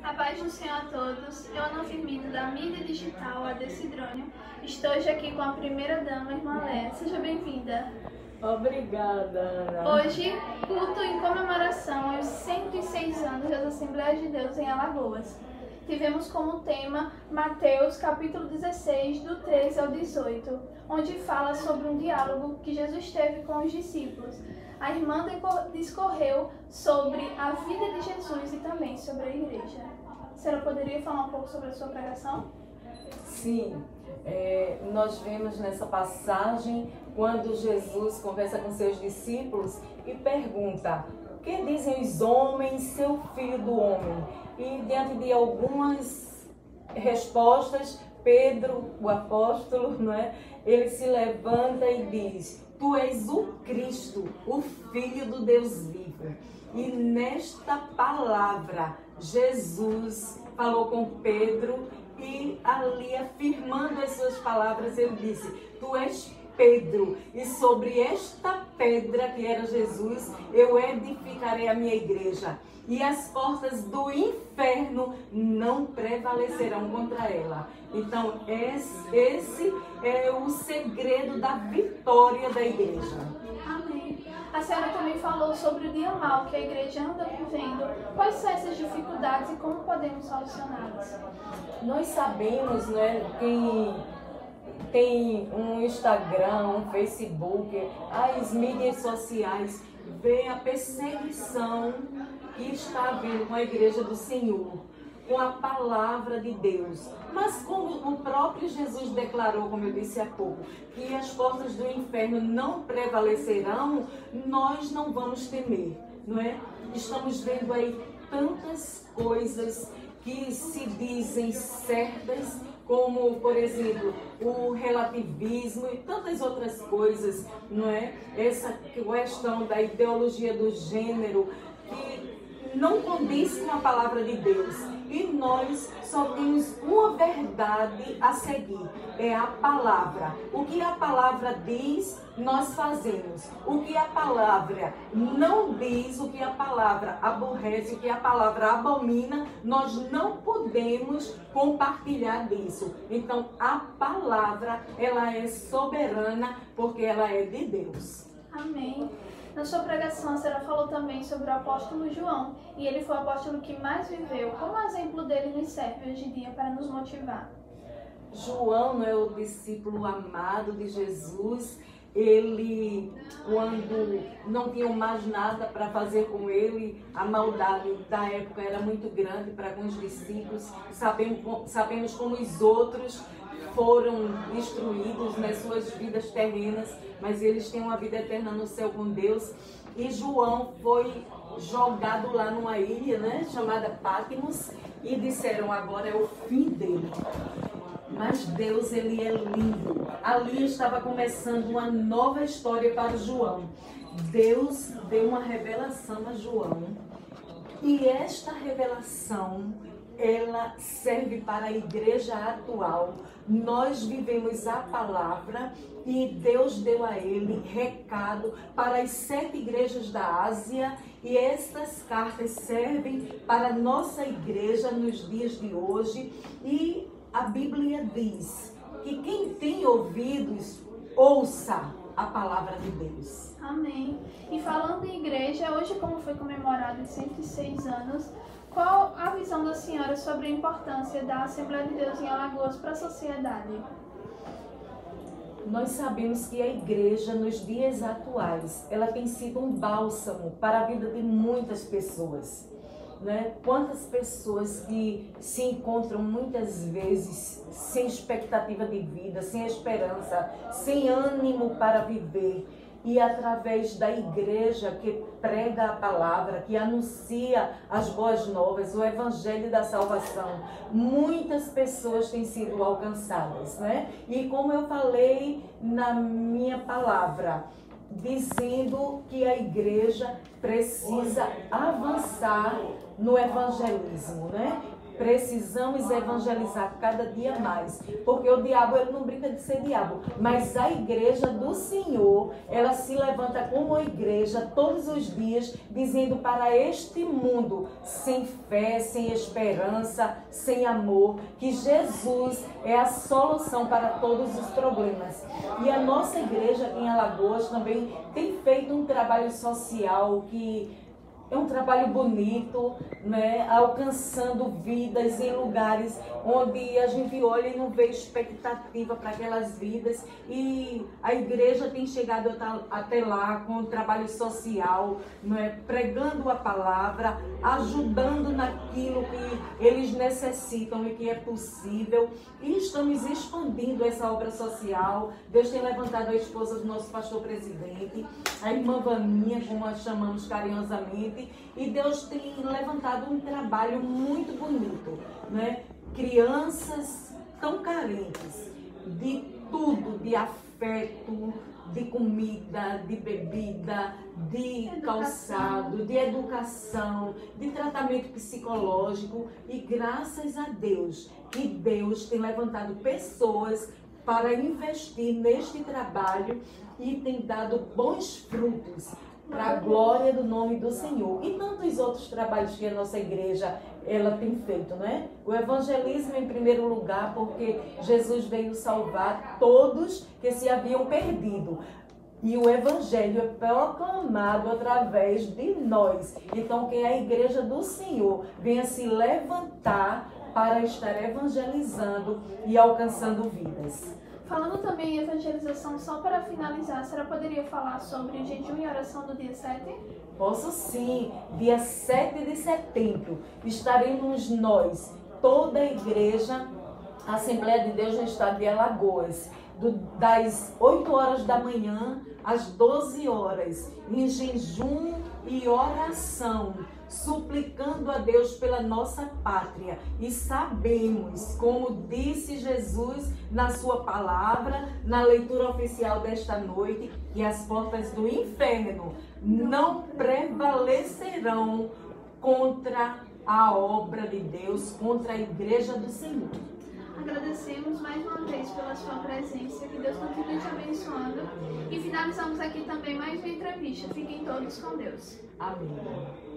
A paz do Senhor a todos. Eu, Ana Firmino, da mídia digital AD Cidrônio, estou hoje aqui com a primeira-dama, irmã Léa. Seja bem-vinda. Obrigada, Ana. Hoje, culto em comemoração aos 106 anos das Assembleias de Deus em Alagoas. Tivemos como tema Mateus capítulo 16, do 13 ao 18, onde fala sobre um diálogo que Jesus teve com os discípulos. A irmã discorreu sobre a vida de Jesus e também sobre a igreja. A senhora poderia falar um pouco sobre a sua pregação? Sim, nós vemos nessa passagem quando Jesus conversa com seus discípulos e pergunta: o que dizem os homens, seu filho do homem? E diante de algumas respostas, Pedro, o apóstolo, ele se levanta e diz: tu és o Cristo, o Filho do Deus vivo. E nesta palavra, Jesus falou com Pedro e ali, afirmando as suas palavras, ele disse: tu és Pedro, e sobre esta pedra, que era Jesus, eu edificarei a minha igreja, e as portas do inferno não prevalecerão contra ela. Então, esse é o segredo da vitória da igreja. Amém. A senhora também falou sobre o dia mal que a igreja anda vivendo. Quais são essas dificuldades e como podemos solucioná-las? Nós sabemos, quem tem um Instagram, um Facebook, as mídias sociais, vê a perseguição que está havendo com a igreja do Senhor, com a palavra de Deus. Mas como o próprio Jesus declarou, como eu disse há pouco, que as portas do inferno não prevalecerão, nós não vamos temer, não é? Estamos vendo aí tantas coisas que se dizem certas, como, por exemplo, o relativismo e tantas outras coisas, não é? Essa questão da ideologia do gênero, que não condiz com a palavra de Deus. E nós só temos uma verdade a seguir, é a palavra. O que a palavra diz, nós fazemos. O que a palavra não diz, o que a palavra aborrece, o que a palavra abomina, nós não podemos compartilhar disso. Então, a palavra, ela é soberana porque ela é de Deus. Amém. Na sua pregação, a senhora falou também sobre o apóstolo João, e ele foi o apóstolo que mais viveu. Como o exemplo dele nos serve hoje em dia para nos motivar? João é o discípulo amado de Jesus. Ele, quando não tinham mais nada para fazer com ele, a maldade da época era muito grande para alguns discípulos. Sabemos como os outros foram destruídos nas suas vidas terrenas, mas eles têm uma vida eterna no céu com Deus. E João foi jogado lá numa ilha, chamada Patmos, e disseram: agora é o fim dele. Mas Deus, ele é lindo. Ali estava começando uma nova história para João. Deus deu uma revelação a João. E esta revelação, ela serve para a igreja atual. Nós vivemos a palavra e Deus deu a ele recado para as 7 igrejas da Ásia. E estas cartas servem para a nossa igreja nos dias de hoje. E a Bíblia diz que quem tem ouvidos, ouça a palavra de Deus. Amém. E falando em igreja, hoje, como foi comemorado os 106 anos, qual a visão da senhora sobre a importância da Assembleia de Deus em Alagoas para a sociedade? Nós sabemos que a igreja, nos dias atuais, ela tem sido um bálsamo para a vida de muitas pessoas. Quantas pessoas que se encontram muitas vezes sem expectativa de vida, sem esperança, sem ânimo para viver, e através da igreja que prega a palavra, que anuncia as boas novas, o evangelho da salvação, muitas pessoas têm sido alcançadas, E como eu falei na minha palavra, dizendo que a igreja precisa avançar no evangelismo, né? Precisamos evangelizar cada dia mais, porque o diabo ele não brinca de ser diabo, mas a igreja do Senhor, ela se levanta como igreja todos os dias, dizendo para este mundo sem fé, sem esperança, sem amor, que Jesus é a solução para todos os problemas. E a nossa igreja aqui em Alagoas também tem feito um trabalho social que é um trabalho bonito, né? Alcançando vidas em lugares onde a gente olha e não vê expectativa para aquelas vidas. E a igreja tem chegado até lá com um trabalho social, né? Pregando a palavra, ajudando naquilo que eles necessitam e que é possível. E estamos expandindo essa obra social. Deus tem levantado a esposa do nosso pastor presidente, a irmã Vaninha, como a chamamos carinhosamente, e Deus tem levantado um trabalho muito bonito, né? Crianças tão carentes de tudo, de afeto, de comida, de bebida, de calçado, de educação, de tratamento psicológico, e graças a Deus que Deus tem levantado pessoas para investir neste trabalho e tem dado bons frutos para a glória do nome do Senhor. E tantos outros trabalhos que a nossa igreja ela tem feito, né? O evangelismo em primeiro lugar, porque Jesus veio salvar todos que se haviam perdido. E o evangelho é proclamado através de nós. Então, que a igreja do Senhor venha se levantar para estar evangelizando e alcançando vidas. Falando também em evangelização, só para finalizar, a senhora poderia falar sobre o jejum e oração do dia 7? Posso sim. Dia 7 de setembro estaremos nós, toda a igreja, a Assembleia de Deus no estado de Alagoas, das 8 horas da manhã às 12 horas, em jejum e oração, suplicando a Deus pela nossa pátria. E sabemos, como disse Jesus na sua palavra, na leitura oficial desta noite, que as portas do inferno não prevalecerão contra a obra de Deus, contra a igreja do Senhor. Agradecemos mais uma vez pela sua presença, que Deus continue te abençoando. E finalizamos aqui também mais uma entrevista. Fiquem todos com Deus. Amém.